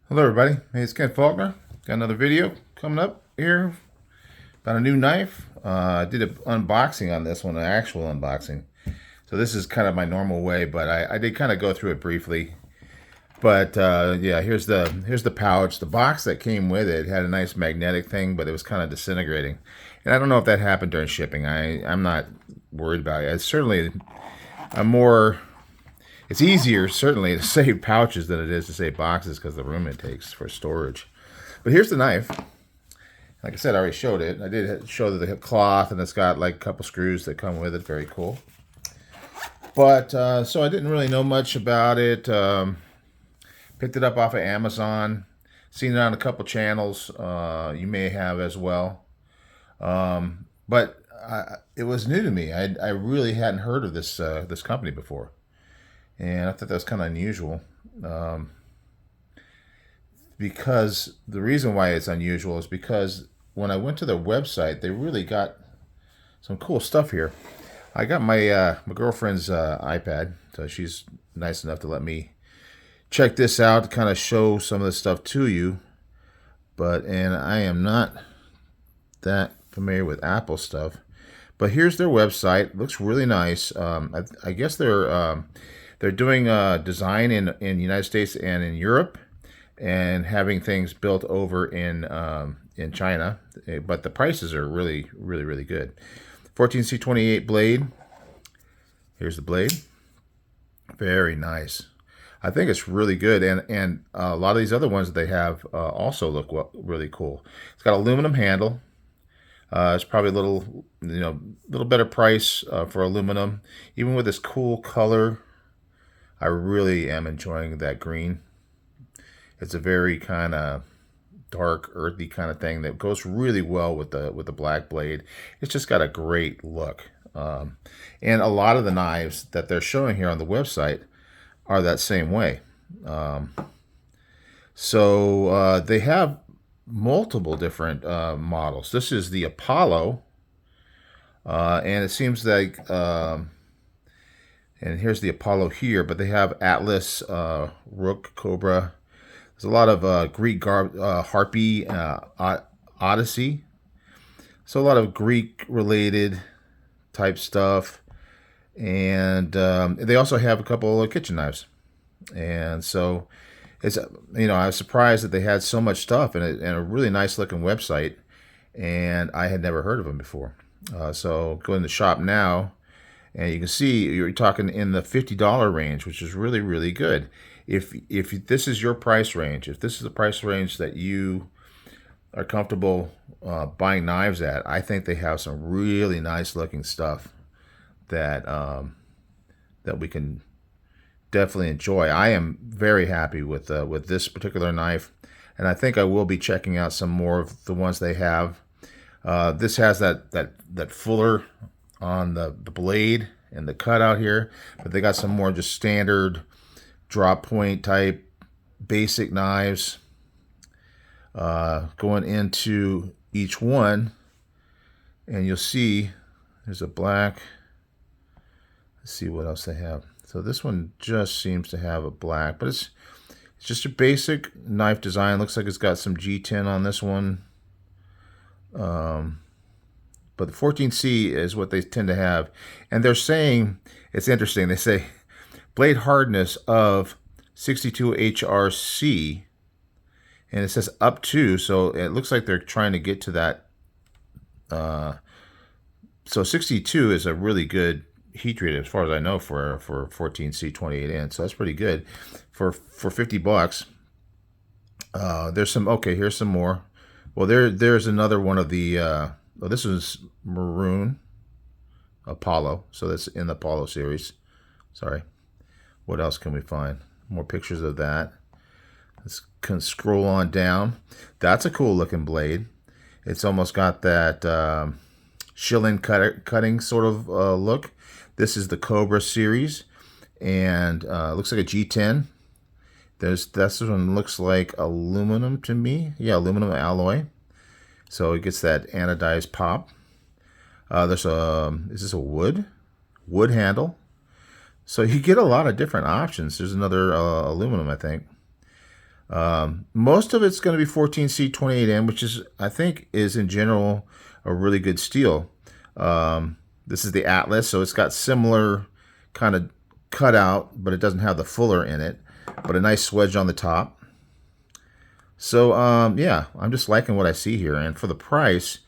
Hello everybody, hey, it's Ken Faulkner. Got another video coming up here about a new knife. I did an unboxing on this one, an actual unboxing. So this is kind of my normal way, but I did kind of go through it briefly. But yeah, here's the pouch. The box that came with it had a nice magnetic thing, but it was kind of disintegrating. And I don't know if that happened during shipping. I'm not worried about it. It's certainly I'm more it's easier, certainly, to save pouches than it is to save boxes because of the room it takes for storage. But here's the knife. Like I said, I already showed it. I did show the cloth, and it's got like a couple screws that come with it. Very cool. But so I didn't really know much about it. Picked it up off of Amazon. Seen it on a couple channels. You may have as well. But it was new to me. I really hadn't heard of this company before. And I thought that was kind of unusual, because the reason why it's unusual is because when I went to their website, they really got some cool stuff here. I got my girlfriend's iPad, so she's nice enough to let me check this out to kind of show some of the stuff to you. And I am not that familiar with Apple stuff. But here's their website. It looks really nice. I guess they're doing design in the United States and in Europe, and having things built over in China. But the prices are really, really, really good. 14C28 blade. Here's the blade. Very nice. I think it's really good, and a lot of these other ones that they have also look really cool. It's got aluminum handle. It's probably a little better price for aluminum, even with this cool color. I really am enjoying that green. It's a very kind of dark, earthy kind of thing that goes really well with the black blade. It's just got a great look. And a lot of the knives that they're showing here on the website are that same way. So they have multiple different models. This is the Apollo, and it seems like and here's the Apollo here, but they have Atlas, Rook, Cobra. There's a lot of Greek Harpy, Odyssey. So a lot of Greek-related type stuff. And they also have a couple of kitchen knives. And so it's, I was surprised that they had so much stuff and a really nice looking website. And I had never heard of them before. So go in the shop now. And you can see you're talking in the $50 range, which is really, really good. If this is your price range, if this is the price range that you are comfortable buying knives at, I think they have some really nice looking stuff that that we can definitely enjoy. I am very happy with this particular knife, and I think I will be checking out some more of the ones they have. This has that fuller on the blade and the cutout here, but they got some more just standard drop point type basic knives going into each one. And you'll see there's a black. Let's see what else they have. So this one just seems to have a black, but it's just a basic knife design. Looks like it's got some G10 on this one. But the 14C is what they tend to have. And they're saying, it's interesting, they say blade hardness of 62 HRC. And it says up to, so it looks like they're trying to get to that. So 62 is a really good heat treat as far as I know for 14C 28 inch. So that's pretty good for 50 bucks. There's some, okay, here's some more. Well, there's another one of the oh, this is maroon Apollo, so that's in the Apollo series. Sorry. What else can we find? More pictures of that. Let's scroll on down. That's a cool looking blade. It's almost got that shilling cutting sort of look. This is the Cobra series, and looks like a G10. This one looks like aluminum to me. Yeah, aluminum alloy. So it gets that anodized pop. There's is this a wood handle? So you get a lot of different options. There's another aluminum, I think. Most of it's going to be 14C 28N, which is, I think, is in general a really good steel. This is the Atlas, so it's got similar kind of cutout, but it doesn't have the fuller in it, but a nice swedge on the top. So yeah, I'm just liking what I see here, and for the price,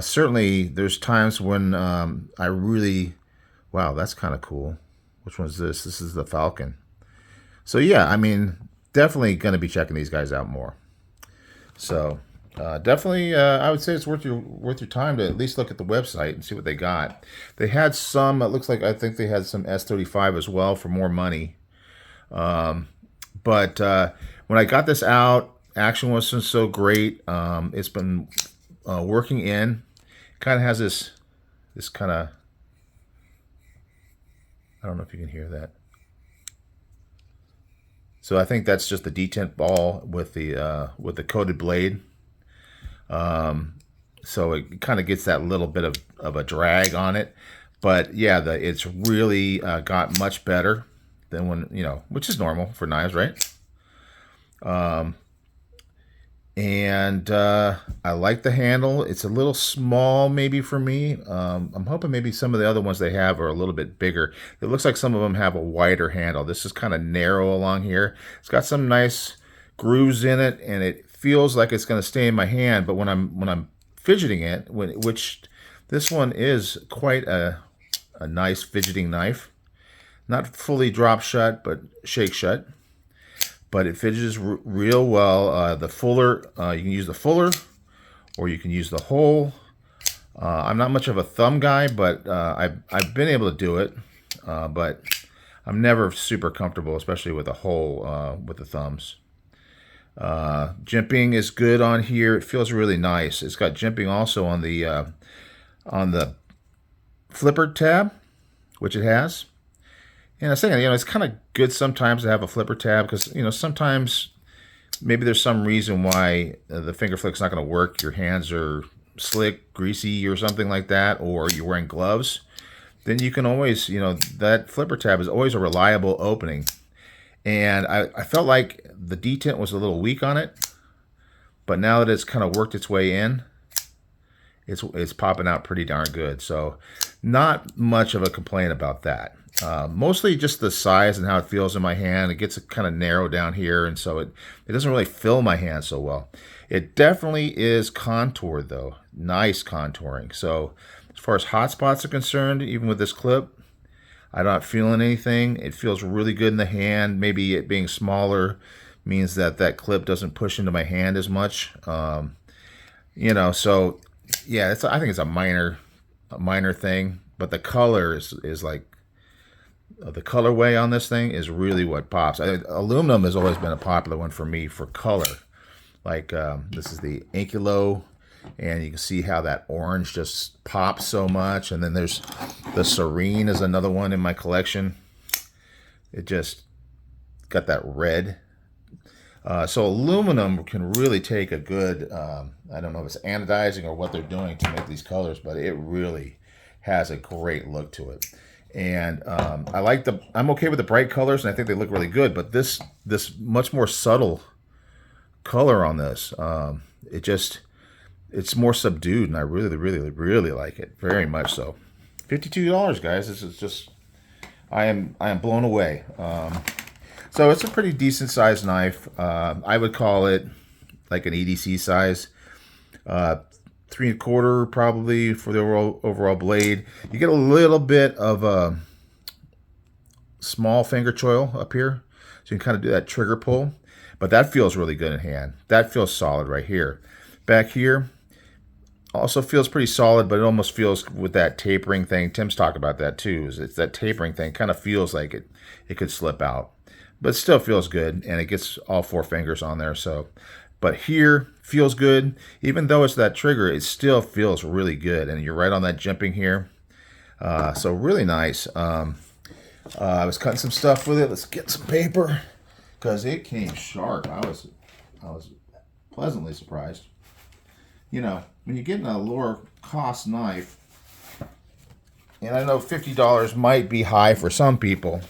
certainly there's times when I really, wow, that's kind of cool. Which one's this? This is the Falcon. So yeah, I mean, definitely going to be checking these guys out more. So definitely, I would say it's worth your time to at least look at the website and see what they got. They had some. It looks like, I think they had some S35 as well for more money. But when I got this out, action wasn't so great. It's been working in. Kind of has this kind of. I don't know if you can hear that. So I think that's just the detent ball with the coated blade. So it kind of gets that little bit of a drag on it. But yeah, it's really got much better than when, which is normal for knives, right? And I like the handle. It's a little small maybe for me. I'm hoping maybe some of the other ones they have are a little bit bigger. It looks like some of them have a wider handle. This is kind of narrow along here. It's got some nice grooves in it, and it feels like it's going to stay in my hand. But when I'm fidgeting it, which this one is quite a nice fidgeting knife, not fully drop shut, but shake shut. But it fidgets real well. The fuller, you can use the fuller, or you can use the hole. I'm not much of a thumb guy, but I've been able to do it. But I'm never super comfortable, especially with a hole with the thumbs. Jimping is good on here. It feels really nice. It's got jimping also on the flipper tab, which it has. And I was thinking, it's kind of good sometimes to have a flipper tab because, sometimes maybe there's some reason why the finger flick's not going to work. Your hands are slick, greasy, or something like that, or you're wearing gloves. Then you can always, that flipper tab is always a reliable opening. And I felt like the detent was a little weak on it, but now that it's kind of worked its way in, it's popping out pretty darn good. So not much of a complaint about that. Mostly just the size and how it feels in my hand. It gets kind of narrow down here, and so it doesn't really fill my hand so well. It definitely is contoured, though. Nice contouring. So as far as hot spots are concerned, even with this clip, I'm not feeling anything. It feels really good in the hand. Maybe it being smaller means that clip doesn't push into my hand as much. So yeah, I think it's a minor thing, but the color is like, the colorway on this thing is really what pops. Aluminum has always been a popular one for me for color. Like this is the Ankylo, and you can see how that orange just pops so much. And then there's the Serene is another one in my collection. It just got that red. So aluminum can really take a good, I don't know if it's anodizing or what they're doing to make these colors, but it really has a great look to it. And I'm okay with the bright colors, and I think they look really good. But this much more subtle color on this, it's more subdued, and I really, really, really like it very much. So, $52, guys. This is just, I am blown away. So it's a pretty decent sized knife. I would call it like an EDC size. 3 1/4 probably for the overall blade. You get a little bit of a small finger choil up here, so you can kind of do that trigger pull, but that feels really good in hand. That feels solid right here. Back here also feels pretty solid, but it almost feels with that tapering thing. Tim's talked about that too. It's that tapering thing kind of feels like it could slip out, but it still feels good, and it gets all 4 fingers on there. So. But here, feels good. Even though it's that trigger, it still feels really good. And you're right on that jimping here. So really nice. I was cutting some stuff with it. Let's get some paper, because it came sharp. I was pleasantly surprised. When you're getting a lower cost knife, and I know $50 might be high for some people,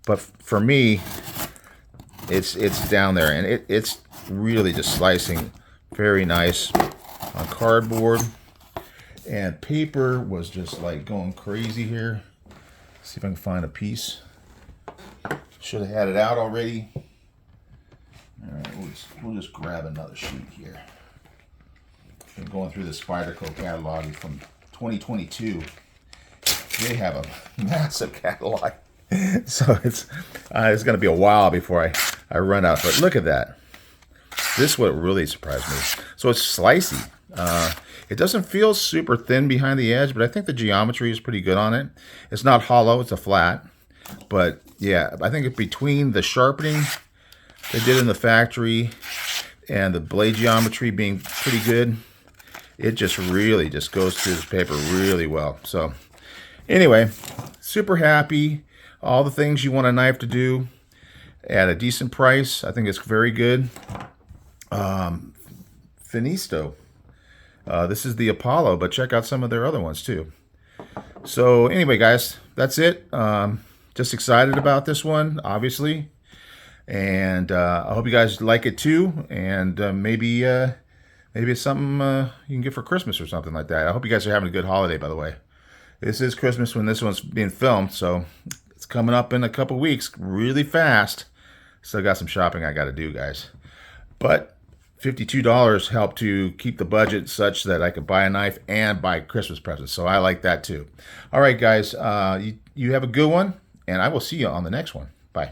but for me, it's down there, and it's really just slicing very nice on cardboard. And paper was just like going crazy here. See if I can find a piece. Should have had it out already. All right, we'll just grab another sheet here. I'm going through the Spyderco catalog from 2022. They have a massive catalog, so it's going to be a while before I run out. But look at that. This is what really surprised me. So it's slicey. It doesn't feel super thin behind the edge, but I think the geometry is pretty good on it. It's not hollow, it's a flat. But yeah, I think between the sharpening they did in the factory and the blade geometry being pretty good, it just really just goes through this paper really well. So anyway, super happy. All the things you want a knife to do at a decent price. I think it's very good. Finisto. This is the Apollo, but check out some of their other ones too. So anyway, guys, that's it. Just excited about this one, obviously. And I hope you guys like it too. And maybe it's something you can get for Christmas or something like that. I hope you guys are having a good holiday, by the way. This is Christmas when this one's being filmed, so it's coming up in a couple weeks really fast. Still got some shopping I got to do, guys. But $52 helped to keep the budget such that I could buy a knife and buy Christmas presents. So I like that too. All right, guys, you have a good one, and I will see you on the next one. Bye.